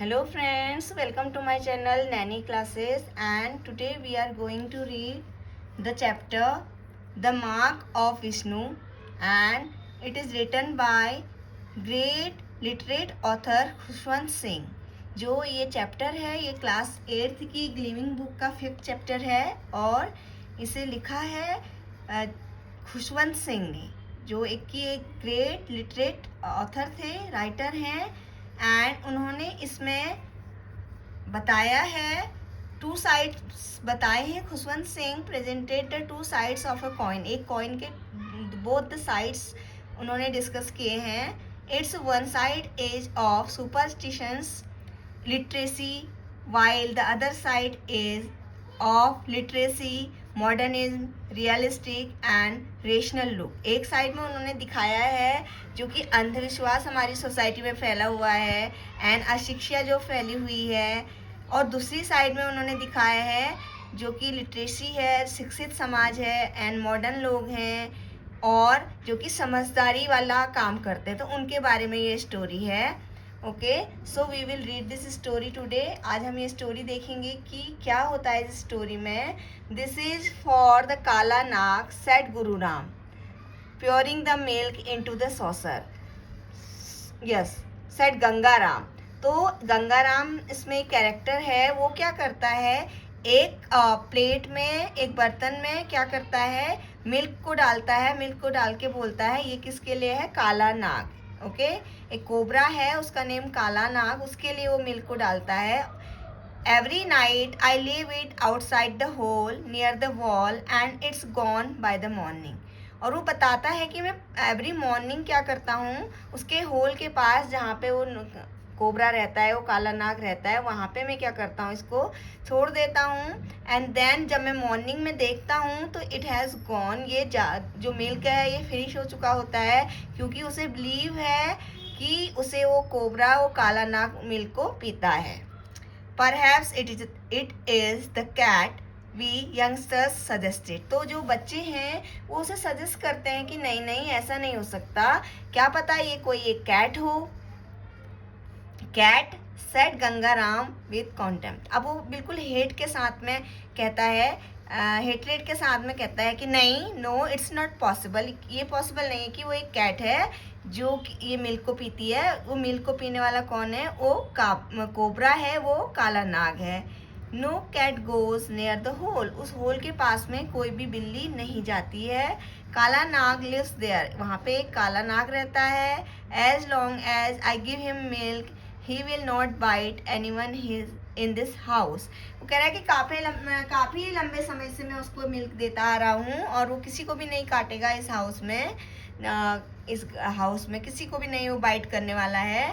Hello friends, welcome to my channel Nanny Classes, and today we are going to read the chapter The Mark of Vishnu, and it is written by great literate author Khushwant Singh. जो ये chapter है ये class 8th की gleaming book का 5th chapter है और इसे लिखा है खुशवंत सिंह ने, जो एक ग्रेट लिटरेट ऑथर थे, राइटर हैं। एंड उन्होंने इसमें बताया है टू साइड्स बताए हैं। Khushwant Singh presented the two sides of a coin, एक कॉइन के बोथ द साइड्स उन्होंने डिस्कस किए हैं। It's one side is of superstitions literacy while the other side is of literacy, modernism, realistic and rational look. एक side में उन्होंने दिखाया है जो कि अंधविश्वास हमारी सोसाइटी में फैला हुआ है एंड अशिक्षा जो फैली हुई है, और दूसरी साइड में उन्होंने दिखाया है जो कि लिटरेसी है, शिक्षित समाज है एंड मॉडर्न लोग हैं और जो कि समझदारी वाला काम करते हैं। तो उनके बारे में ये स्टोरी है। Okay, so we will read this story today. आज हम ये स्टोरी देखेंगे कि क्या होता है इस स्टोरी में। This is for the kala Nag said Guru Ram, pouring the milk into the saucer. Yes, said Ganga Ram. तो गंगा राम इसमें एक कैरेक्टर है। वो क्या करता है, एक प्लेट में, एक बर्तन में क्या करता है, मिल्क को डालता है। मिल्क को डाल के बोलता है ये किसके लिए है, काला नाग। ओके, एक कोबरा है, उसका नेम काला नाग, उसके लिए वो मिल्क को डालता है। Every night I leave it outside the hole near the wall and it's gone by the morning. और वो बताता है कि मैं एवरी मॉर्निंग क्या करता हूँ, उसके होल के पास जहाँ पे वो कोबरा रहता है, वो काला नाग रहता है, वहाँ पे मैं क्या करता हूँ, इसको छोड़ देता हूँ। एंड देन जब मैं मॉर्निंग में देखता हूँ तो इट हैज़ गॉन, ये जो मिल्क है ये फिनिश हो चुका होता है, क्योंकि उसे बिलीव है कि उसे वो कोबरा, वो काला नाग मिल्क को पीता है। Perhaps it is the cat we youngsters suggested. तो जो बच्चे हैं वो उसे सजेस्ट करते हैं कि नहीं नहीं ऐसा नहीं हो सकता, क्या पता ये कोई एक कैट हो। Cat said Gangaram with contempt. अब वो बिल्कुल हेट के साथ में कहता है, हेटरेट के साथ में कहता है कि नहीं, नो इट्स नॉट पॉसिबल, ये पॉसिबल नहीं है कि वो एक कैट है जो ये मिल्क को पीती है। वो मिल्क को पीने वाला कौन है, वो कोबरा है, वो काला नाग है। No cat goes near the hole, उस होल के पास में कोई भी बिल्ली नहीं जाती है। काला नाग लिव्स देयर, वहाँ पे एक काला नाग रहता है। As long as I give him milk he will not bite anyone in this house. वो कह रहा है कि काफ़ी लंबे समय से मैं उसको मिल्क देता आ रहा हूँ और वो किसी को भी नहीं काटेगा इस हाउस में। इस हाउस में किसी को भी नहीं वो बाइट करने वाला है।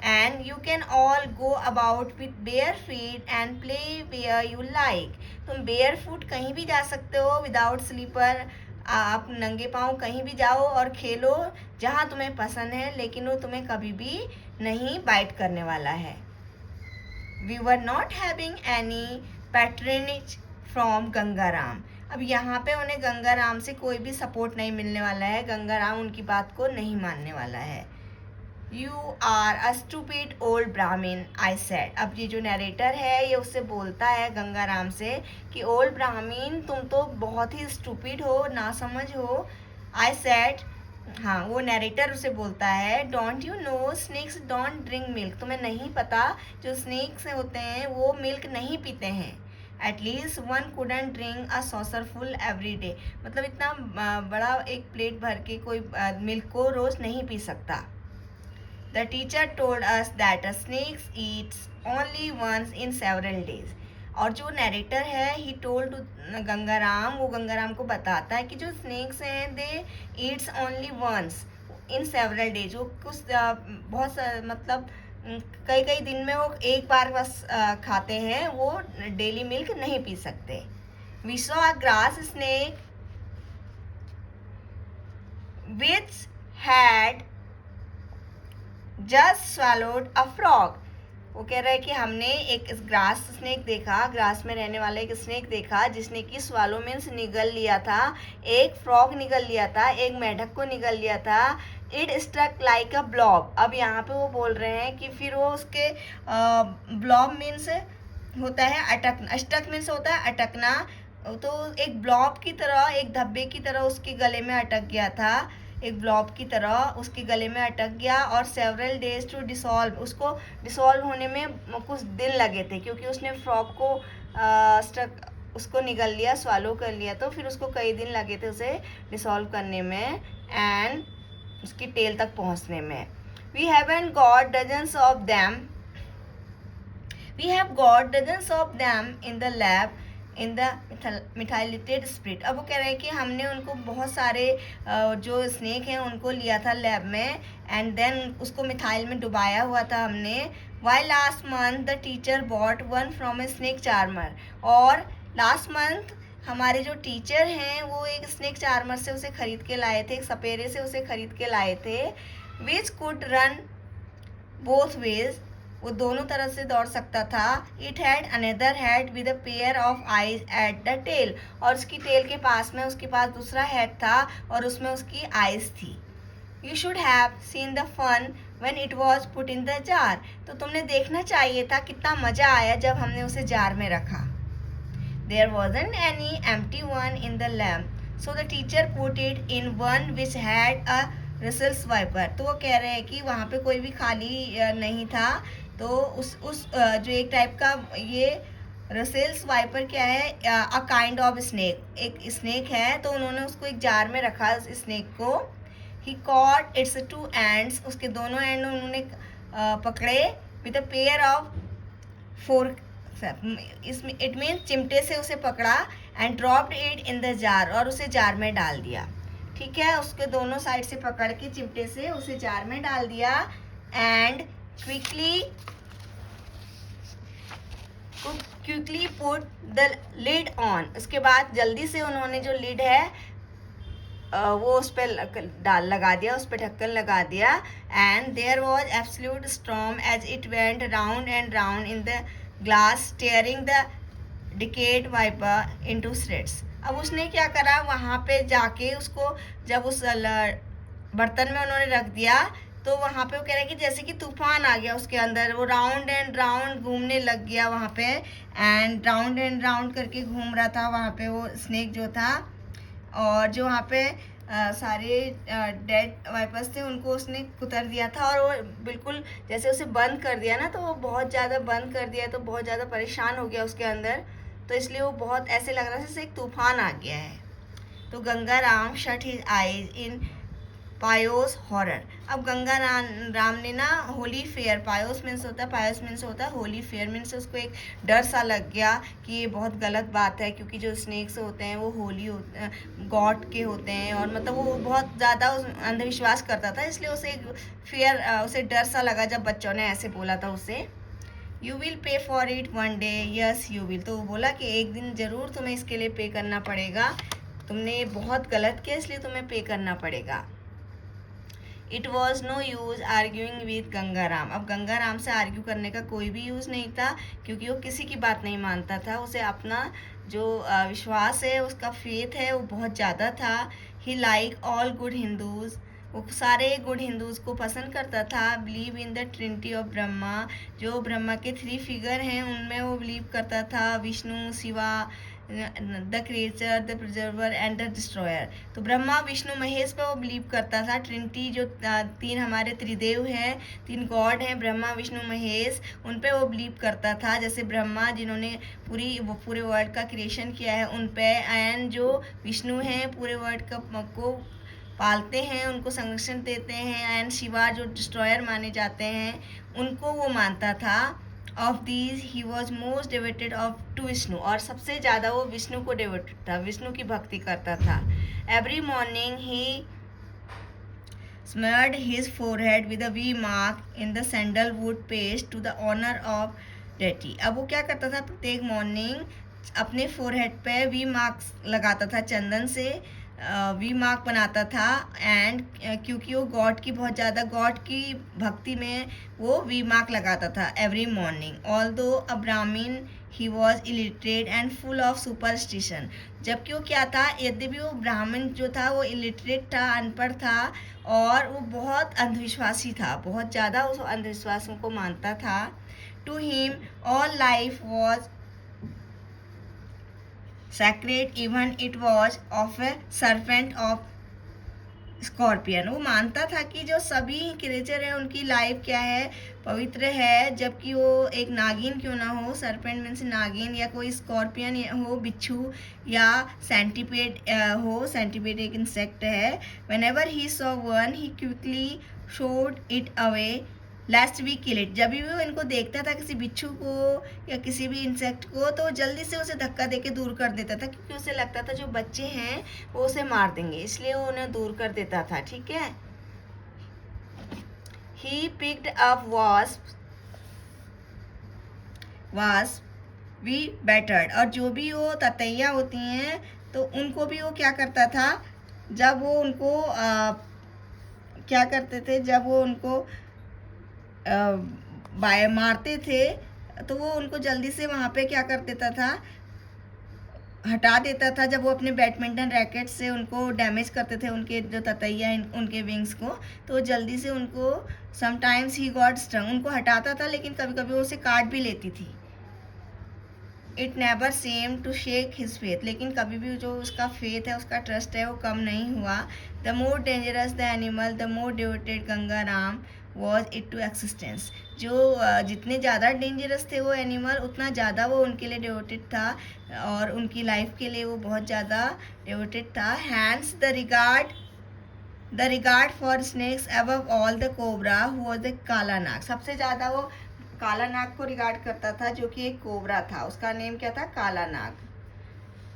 And you can all go about with bare feet and play where you like. तुम बेयर फुट कहीं भी जा सकते हो, विदाउट स्लीपर, आप नंगे पाँव कहीं भी जाओ और खेलो जहाँ तुम्हें पसंद है, लेकिन वो तुम्हें कभी भी नहीं बाइट करने वाला है। We were not having any patronage from Gangaram. अब यहाँ पे उन्हें गंगाराम से कोई भी सपोर्ट नहीं मिलने वाला है, गंगाराम उनकी बात को नहीं मानने वाला है। You are a stupid old Brahmin I said. अब ये जो नरेटर है ये उससे बोलता है गंगाराम से कि ओल्ड ब्राह्मण तुम तो बहुत ही स्टूपिड हो, नासमझ हो। आई सेड, हाँ वो नरेटर उसे बोलता है, don't you know snakes don't drink milk, तुम्हें नहीं पता जो स्नेक्स होते हैं वो मिल्क नहीं पीते हैं। एटलीस्ट वन कुडंट ड्रिंक अ सॉसर फुल एवरी डे, मतलब इतना बड़ा एक प्लेट भर के कोई मिल्क को रोज नहीं पी सकता। The teacher told us that a snake eats only once in several days. और जो नरेटर है ही टोल्ड गंगाराम, वो गंगाराम को बताता है कि जो स्नेक्स हैं they eats only once in several days. वो कुछ बहुत मतलब कई कई दिन में वो एक बार बस खाते हैं, वो डेली मिल्क नहीं पी सकते। We saw a grass snake which had just swallowed a frog। वो कह रहा है कि हमने एक ग्रास स्नेक देखा, ग्रास में रहने वाला एक स्नेक देखा जिसने कि स्वालो मीन्स निगल लिया था, एक फ्रॉग निगल लिया था, एक मेढक को निगल लिया था। It struck like a blob. अब यहाँ पे वो बोल रहे हैं कि फिर वो उसके ब्लॉब मीन्स होता है अटकना, स्ट्रक मीन्स होता है अटकना, तो एक ब्लॉब की तरह, एक धब्बे की तरह उसके गले में अटक गया था, एक ब्लॉब की तरह उसके गले में अटक गया। और सेवरल डेज टू डिसॉल्व, उसको डिसॉल्व होने में कुछ दिन लगे थे, क्योंकि उसने फ्रॉग को स्ट्रक उसको निगल लिया, स्वालो कर लिया, तो फिर उसको कई दिन लगे थे उसे डिसॉल्व करने में एंड उसकी टेल तक पहुंचने में। We haven't got dozens of them, we have got dozens of them in the lab in the methylated spirit. अब वो कह रहे हैं कि हमने उनको बहुत सारे जो स्नेक हैं उनको लिया था लैब में एंड देन उसको मिथाइल में डुबाया हुआ था हमने। Why last month the teacher bought one from a snake charmer, और लास्ट मंथ हमारे जो टीचर हैं वो एक स्नेक चार्मर से उसे खरीद के लाए थे, एक सपेरे से उसे खरीद के लाए थे। Which could run both ways, वो दोनों तरह से दौड़ सकता था। It had another head with a pair of eyes at the tail, और उसकी टेल के पास में उसके पास दूसरा हेड था और उसमें उसकी आईज थी। You should have seen the fun when it was put in the jar, तो तुमने देखना चाहिए था कितना मजा आया जब हमने उसे जार में रखा। There wasn't any empty one in the lamp, so the teacher put it in one which had a Russell's wiper। तो वो कह रहे हैं कि वहाँ पे कोई भी खाली नहीं था, तो उस जो एक टाइप का ये रसेल्स वाइपर क्या है, अ काइंड ऑफ स्नेक, एक स्नेक है, तो उन्होंने उसको एक जार में रखा उस स्नेक को। ही कॉट इट्स टू एंड्स, उसके दोनों एंड उन्होंने पकड़े with a pair of fork, इसमें इट मीन चिमटे से उसे पकड़ा and dropped it in the jar, और उसे जार में डाल दिया। ठीक है, उसके दोनों साइड से पकड़ के चिमटे से उसे जार में डाल दिया and quickly put the lid on, उसके बाद जल्दी से उन्होंने जो लिड है वो उस पर लगा दिया, उस पर ढक्कन लगा दिया। And there was absolute storm as it went round and round in the glass tearing the decayed viper into shreds. अब उसने क्या करा, वहाँ पे जाके उसको जब उस बर्तन में उन्होंने रख दिया, तो वहाँ पे वो कह रहे हैं कि जैसे कि तूफान आ गया उसके अंदर, वो राउंड एंड राउंड घूमने लग गया वहाँ पे, एंड राउंड करके घूम रहा था वहाँ पे वो स्नेक जो था। और जो वहाँ पे सारे डेड वाइपर्स थे उनको उसने कुतर दिया था, और वो बिल्कुल जैसे उसे बंद कर दिया ना, तो वो बहुत ज़्यादा बंद कर दिया, तो बहुत ज़्यादा परेशान हो गया उसके अंदर, तो इसलिए वो बहुत ऐसे लग रहा था जैसे एक तूफान आ गया है। तो Ganga Ram shut his eyes in pious horror. अब गंगा राम ने ना होली फेयर, पायोस मीन्स होता है होली फेयर मीन्स उसको एक डर सा लग गया कि ये बहुत गलत बात है, क्योंकि जो स्नेक्स होते हैं वो होली गॉड के होते हैं, और मतलब वो बहुत ज़्यादा अंधविश्वास करता था, इसलिए उसे एक फेयर, उसे डर सा लगा जब बच्चों ने ऐसे बोला था उसे। You will pay for it one day, yes you will, तो वो बोला कि एक दिन ज़रूर तुम्हें इसके लिए पे करना पड़ेगा, तुमने बहुत गलत किया इसलिए तुम्हें पे करना पड़ेगा। It was no use arguing with Gangaram. अब गंगाराम से आर्ग्यू करने का कोई भी यूज़ नहीं था, क्योंकि वो किसी की बात नहीं मानता था, उसे अपना जो विश्वास है, उसका फेथ है, वो बहुत ज़्यादा था। ही लाइक ऑल गुड हिंदूज़, वो सारे गुड हिंदूज़ को पसंद करता था। Believe in the Trinity of Brahma, जो ब्रह्मा के 3 फिगर हैं उनमें वो बिलीव करता था, Vishnu, Shiva, the creature, the preserver and the destroyer. तो ब्रह्मा, विष्णु, महेश पे वो बिलीव करता था। ट्रिनिटी जो 3 हमारे त्रिदेव हैं, 3 गॉड हैं, ब्रह्मा, विष्णु, महेश, उन पे वो बिलीव करता था। जैसे ब्रह्मा जिन्होंने पूरे वर्ल्ड का क्रिएशन किया है उन पे, एंड जो विष्णु हैं पूरे वर्ल्ड को पालते हैं, उनको संरक्षण देते हैं, एंड शिवा जो डिस्ट्रॉयर माने जाते हैं उनको वो मानता था। Of these he was most devoted of to Vishnu, और सबसे ज़्यादा वो विष्णु को डिवोटेड था, विष्णु की भक्ति करता था। Every morning he smeared his forehead with a V mark in the sandalwood paste to the honour of deity. अब वो क्या करता था, प्रत्येक मॉर्निंग अपने फोरहेड पे वी मार्क्स लगाता था चंदन से, वी मार्क बनाता था एंड क्योंकि वो गॉड की बहुत ज़्यादा गॉड की भक्ति में वो वी मार्क लगाता था every morning. Although a Brahmin he was illiterate and full of superstition. जबकि वो क्या था, यद्यपि वो ब्राह्मण जो था वो इलिटरेट था, अनपढ़ था, और वो बहुत अंधविश्वासी था, बहुत ज़्यादा उस अंधविश्वासों को मानता था। To him all life was sacred even it was of a serpent of scorpion. वो मानता था कि जो सभी क्रिएचर है उनकी लाइफ क्या है, पवित्र है, जबकि वो एक नागिन क्यों ना हो, सरपेंट मीन्स नागिन, या कोई स्कॉर्पियन हो, बिच्छू, या सेंटीपेड हो, सेंटीपेड एक इंसेक्ट है। Whenever he saw one he quickly shooed it away last we kill it. जब भी वो इनको देखता था किसी बिच्छू को या किसी भी इंसेक्ट को, तो जल्दी से उसे धक्का देके दूर कर देता था, क्योंकि उसे लगता था जो बच्चे हैं वो उसे मार देंगे, इसलिए वो उन्हें दूर कर देता था। ठीक है। He picked up wasp we battered. और जो भी वो ततैया होती हैं तो उनको भी वो क्या करता था, जब वो उनको क्या करते थे, जब वो उनको मारते थे तो वो उनको जल्दी से वहाँ पे क्या कर देता था, हटा देता था। जब वो अपने बैडमिंटन रैकेट से उनको डैमेज करते थे, उनके जो ततैया उनके विंग्स को, तो जल्दी से उनको समटाइम्स ही गॉट स्टंग, उनको हटाता था, लेकिन कभी कभी वो उसे काट भी लेती थी। It never seemed to shake his faith. लेकिन कभी भी जो उसका फेथ है, उसका ट्रस्ट है, वो कम नहीं हुआ। The more dangerous the animal the more devoted Ganga Ram was it to existence. जो जितने ज़्यादा डेंजरस थे वो एनिमल, उतना ज़्यादा वो उनके लिए डिवोटेड था, और उनकी लाइफ के लिए वो बहुत ज़्यादा डिवोटेड था। Hence the regard for snakes above all the cobra who was the kala naag. सबसे ज़्यादा वो काला नाग को रिगार्ड करता था, जो कि एक कोबरा था, उसका नेम क्या था, Kala Nag.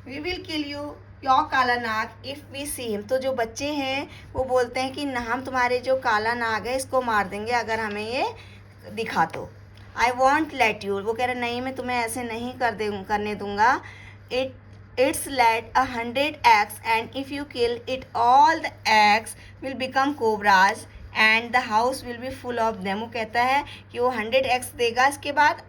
We will kill you your Kala Nag if we see him. तो जो बच्चे हैं वो बोलते हैं कि हम तुम्हारे जो काला नाग है इसको मार देंगे अगर हमें ये दिखा तो। I won't let you. वो कह रहे नहीं, मैं तुम्हें ऐसे नहीं करने दूंगा। It's laid 100 eggs and if you kill it all the eggs will become cobras and the house will be full of them। वो कहता है कि वो 100 eggs देगा इसके बाद,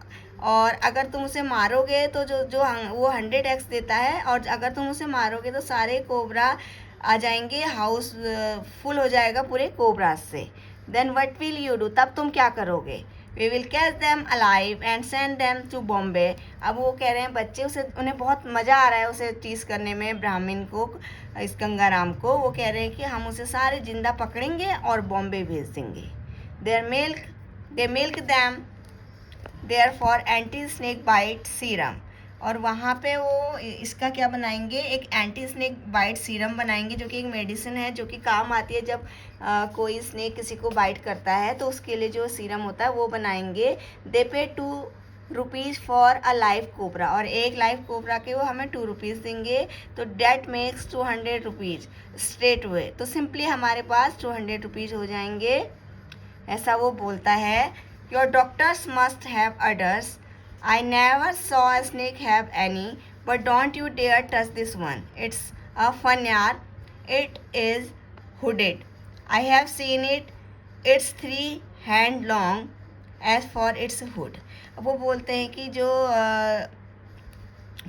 और अगर तुम उसे मारोगे तो जो वो 100 eggs देता है, और अगर तुम उसे मारोगे तो सारे कोबरा आ जाएंगे, हाउस फुल हो जाएगा पूरे कोबरा से। Then what will you do. तब तुम क्या करोगे। We will catch them alive and send them to Bombay. अब वो कह रहे हैं बच्चे, उसे उन्हें बहुत मज़ा आ रहा है उसे टीज करने में, ब्राह्मण को, इस गंगाराम को। वो कह रहे हैं कि हम उसे सारे जिंदा पकड़ेंगे और बॉम्बे भेज देंगे। They milk them there for anti snake bite serum. और वहाँ पे वो इसका क्या बनाएंगे, एक एंटी स्नेक बाइट सीरम बनाएंगे, जो कि एक मेडिसिन है जो कि काम आती है जब कोई स्नेक किसी को बाइट करता है, तो उसके लिए जो सीरम होता है वो बनाएंगे। दे पे ₹2 फॉर अ लाइव कोबरा। और एक लाइव कोबरा के वो हमें ₹2 देंगे, तो डेट मेक्स ₹200 स्ट्रेट हुए। तो सिंपली हमारे पास ₹200 हो जाएंगे, ऐसा वो बोलता है। Your doctors must have udders. I never saw a snake have any, but don't you dare touch this one. It's a fun yarn. It is hooded. I have seen it. It's 3 hand long as for its hood. अब वो बोलते हैं कि जो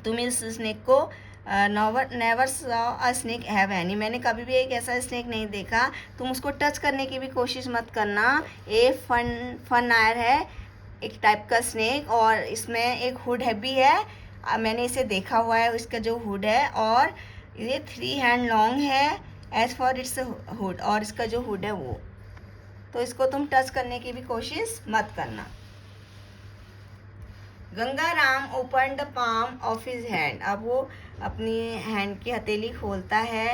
तुम इस snake को never saw a snake have any, मैंने कभी भी एक ऐसा स्नेक नहीं देखा, तुम उसको टच करने की भी कोशिश मत करना। ये फन आयर है, एक टाइप का स्नेक, और इसमें एक हुड है भी है, मैंने इसे देखा हुआ है, इसका जो हुड है, और ये 3 hand लॉन्ग है एज फॉर इट्स हुड, और इसका जो हुड है वो, तो इसको तुम टच करने की भी कोशिश मत करना। Gangaram open the palm of his hand. अब वो अपनी हैंड की हथेली खोलता है,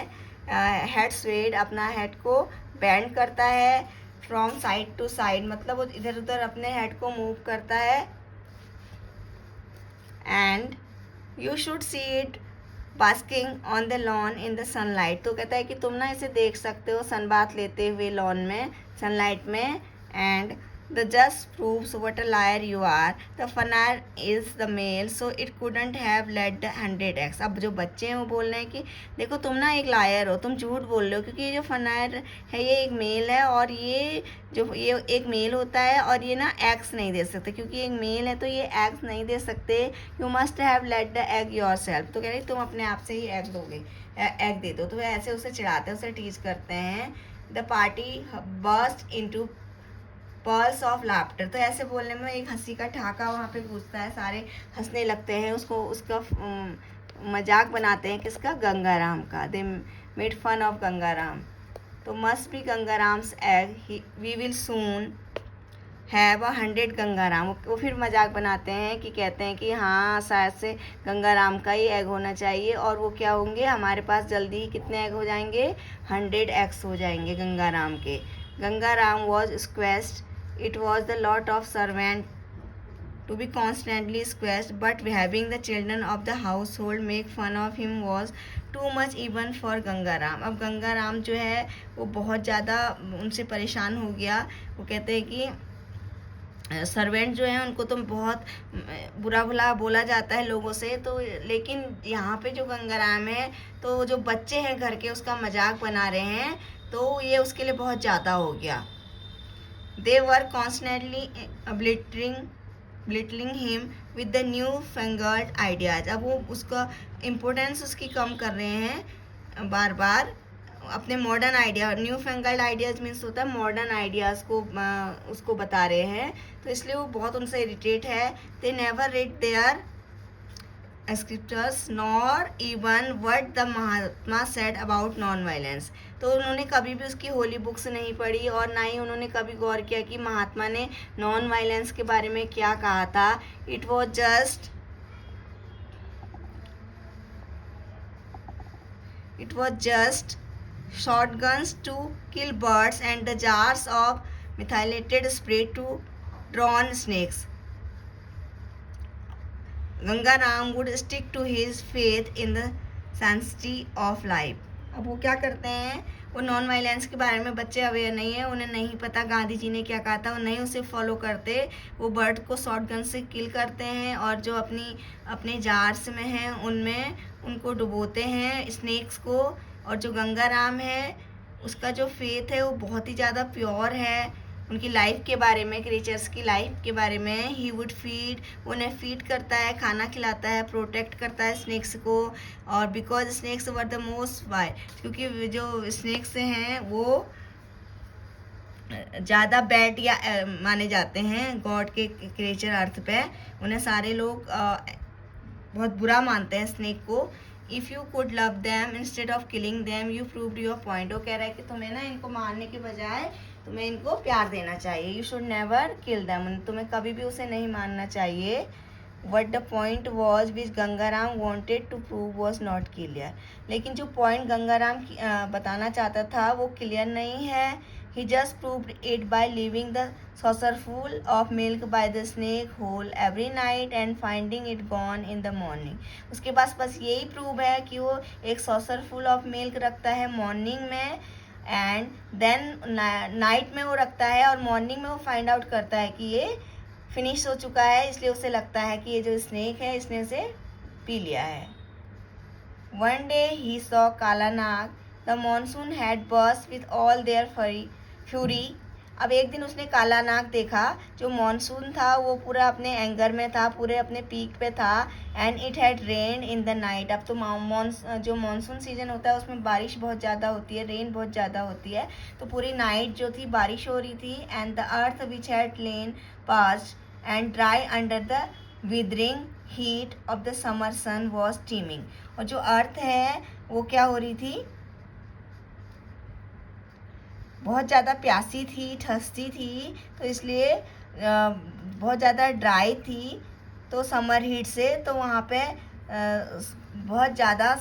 हेड स्वेड, अपना हेड को बैंड करता है, फ्रॉम साइड टू साइड, मतलब वो इधर उधर अपने हेड को मूव करता है। And you should see it basking on the log in the sunlight. तो कहता है कि तुम ना इसे देख सकते हो सनबाथ लेते हुए लॉन में, सनलाइट में। And The just proves what a liar you are. The funner is the male, so it couldn't have led the 100x. अब जो बच्चे हैं वो बोल रहे हैं कि देखो तुम ना एक लायर हो, तुम झूठ बोल रहे हो, क्योंकि ये जो फनायर है ये एक मेल है, और ये एक मेल होता है, और ये ना एग्स नहीं दे सकते, क्योंकि एक मेल है तो ये एग्स नहीं दे सकते. You must have let the egg your self. तो कह रही तुम अपने आप से ही एग दोगे, एग दे दो. तो ऐसे उसे चिढ़ाते हैं, उसे टीच करते हैं. The party burst into pearls of laughter. तो ऐसे बोलने में एक हंसी का ठहाका वहाँ पे गूंजता है, सारे हंसने लगते हैं, उसका मजाक बनाते हैं. किसका? गंगाराम का. They made fun of Gangaram. तो must be Gangaram's egg, we will soon have 100 Gangaram. वो फिर मजाक बनाते हैं कि कहते हैं कि हाँ शायद से गंगाराम का ही एग होना चाहिए, और वो क्या होंगे, हमारे पास जल्दी ही कितने एग हो जाएंगे, 100 एग्स हो जाएंगे गंगाराम के. Gangaram was squashed. It was the lot of servant to be constantly squashed, but having the children of the household make fun of him was too much even for Gangaram. अब गंगाराम जो है वो बहुत ज़्यादा उनसे परेशान हो गया. वो कहते हैं कि सर्वेंट जो हैं उनको तो बहुत बुरा भला बोला जाता है लोगों से, तो लेकिन यहाँ पे जो गंगाराम है तो जो बच्चे हैं घर के उसका मजाक बना रहे हैं, तो ये उसके लिए बहुत ज़्यादा हो गया. They were constantly belittling him with the new-fangled ideas. अब वो उसका इम्पोर्टेंस उसकी कम कर रहे हैं बार बार अपने modern idea. Newfangled ideas means होता है मॉडर्न आइडियाज़ को उसको बता रहे हैं, तो इसलिए वो बहुत उनसे इरिटेट है. They never read their scriptures nor even what the Mahatma said about non-violence. तो उन्होंने कभी भी उसकी होली बुक्स नहीं पढ़ी, और ना ही उन्होंने कभी गौर किया कि महात्मा ने नॉन वायलेंस के बारे में क्या कहा था. It was just shotguns to kill birds and the jars of methylated spray to drown snakes. Gangaram would stick to his faith in the sanctity of life. अब वो क्या करते हैं, वो नॉन वायलेंस के बारे में बच्चे अवेयर नहीं है, उन्हें नहीं पता गांधी जी ने क्या कहा था, वो नहीं उसे फॉलो करते. वो बर्ड को शॉट गन से किल करते हैं, और जो अपने जार्स में हैं उनमें उनको डुबोते हैं स्नेक्स को. और जो गंगाराम है उसका जो फेथ है वो बहुत ही ज़्यादा प्योर है उनकी लाइफ के बारे में, क्रिएचर्स की लाइफ के बारे में. ही वुड फीड, उन्हें फीड करता है, खाना खिलाता है, प्रोटेक्ट करता है स्नेक्स को. और because snakes were the most why, क्योंकि जो स्नेक्स हैं वो ज़्यादा बैड या माने जाते हैं गॉड के क्रिएचर अर्थ पे. उन्हें सारे लोग बहुत बुरा मानते हैं स्नेक को. If you could love them instead of killing them you proved your point. वो कह रहा है कि तुम्हें ना इनको मारने के बजाय तुम्हें इनको प्यार देना चाहिए. You should never kill them, तुम्हें कभी भी उसे नहीं मारना चाहिए. What the point was which Gangaram wanted to prove was not clear. लेकिन जो पॉइंट गंगाराम बताना चाहता था वो क्लियर नहीं है. He just proved it by leaving the saucerful of milk by the snake hole every night and finding it gone in the morning. उसके पास बस यही प्रूव है कि वो एक saucerful of milk रखता है मॉर्निंग में, एंड देन नाइट में वो रखता है, और मॉर्निंग में वो फाइंड आउट करता है कि ये फिनिश हो चुका है, इसलिए उसे लगता है कि ये जो स्नेक है इसने उसे पी लिया है. One day he saw काला नाग. The monsoon had burst with all their fury. अब एक दिन उसने काला नाग देखा. जो मॉनसून था वो पूरा अपने एंगर में था, पूरे अपने पीक पे था. And it had rain in the night. अब तो जो मानसून सीजन होता है उसमें बारिश बहुत ज़्यादा होती है, रेन बहुत ज़्यादा होती है, तो पूरी नाइट जो थी बारिश हो रही थी. And the earth which had lain parched and dry under the withering heat of the summer sun was steaming. और जो अर्थ है वो क्या हो रही थी, बहुत ज़्यादा प्यासी थी, ठसती थी, तो इसलिए बहुत ज़्यादा ड्राई थी तो समर हीट से, तो वहाँ पे बहुत ज़्यादा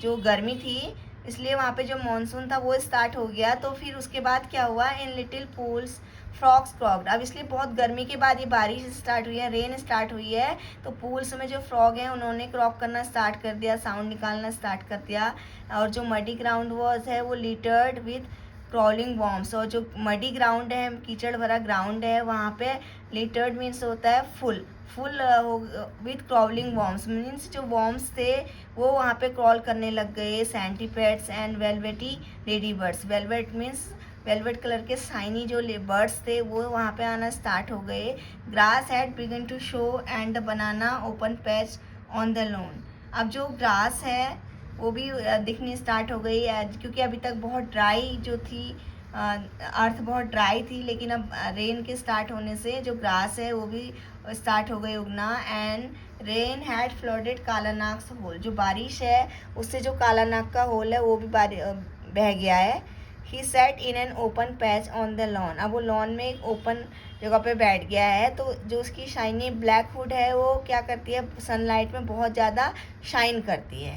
जो गर्मी थी, इसलिए वहाँ पे जो मॉनसून था वो स्टार्ट हो गया. तो फिर उसके बाद क्या हुआ, इन लिटिल पूल्स फ्रॉक्स क्रॉक्ड. अब इसलिए बहुत गर्मी के बाद ये बारिश स्टार्ट हुई है, रेन स्टार्ट हुई है, तो पूल्स में जो फ्रॉग हैं उन्होंने क्रॉक करना स्टार्ट कर दिया, साउंड निकालना स्टार्ट कर दिया. और जो मडी ग्राउंड वॉज है वो लिटर्ड विथ क्रॉलिंग वॉर्म्स, और जो मडी ग्राउंड है, कीचड़ भरा ग्राउंड है, वहाँ पे लिटर्ड मीन्स होता है full with crawling worms, means जो वॉर्म्स थे वो वहाँ पे क्रॉल करने लग गए। Centipedes and velvety ladybirds, velvet means velvet colour के शाइनी जो बर्ड्स थे वो वहाँ पे आना स्टार्ट हो गए। Grass had begun to show and the banana open patch on the lawn. अब जो ग्रास है वो भी दिखनी स्टार्ट हो गई, क्योंकि अभी तक बहुत ड्राई जो थी, अर्थ बहुत ड्राई थी, लेकिन अब रेन के स्टार्ट होने से जो ग्रास है वो भी स्टार्ट हो गई उगना। And rain had flooded Kalanag hole, जो बारिश है उससे जो कालानाग का होल है वो भी बह गया है। He set in an open patch on the lawn, अब वो लॉन में एक ओपन जगह पे बैठ गया है, तो जो उसकी शाइनी ब्लैक हुड है वो क्या करती है, सनलाइट में बहुत ज़्यादा शाइन करती है।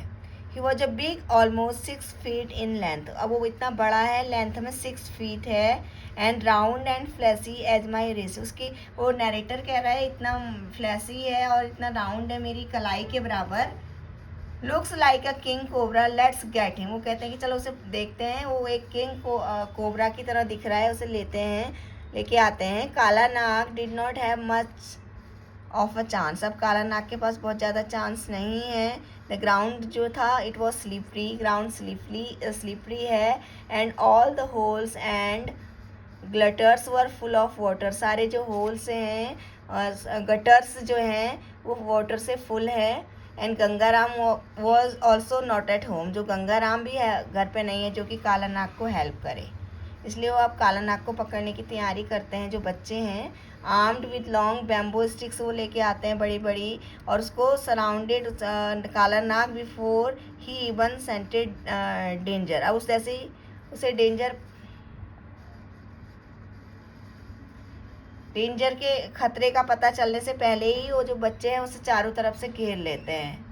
He was a big almost 6 feet in length, अब वो इतना बड़ा है, लेंथ में 6 फीट है। And round and fleshy as my wrist, उसकी वो नरेटर कह रहा है इतना फ्लैसी है और इतना राउंड है मेरी कलाई के बराबर। Looks like a king cobra, let's get him, वो कहते हैं कि चलो उसे देखते हैं, वो एक किंग कोबरा की तरह दिख रहा है, उसे लेके आते हैं। Kala Nag did not have much of a chance, अब काला नाग के पास बहुत ज़्यादा चांस नहीं है। द ग्राउंड जो था it was slippery, ground slippery है। And all the holes and gutters were full of water, सारे जो होल्स हैं और गटर्स जो हैं वो वाटर से फुल है। And Gangaram was also not at home, जो गंगाराम भी है घर पे नहीं है जो कि काला नाग को हेल्प करे, इसलिए वो अब काला नाग को पकड़ने की तैयारी करते हैं जो बच्चे हैं। Armed with long bamboo sticks वो लेके आते हैं बड़ी बड़ी, और उसको surrounded Kala Nag before he even scented danger, अब उस ऐसे ही उसे डेंजर के खतरे का पता चलने से पहले ही वो जो बच्चे हैं उसे चारों तरफ से घेर लेते हैं।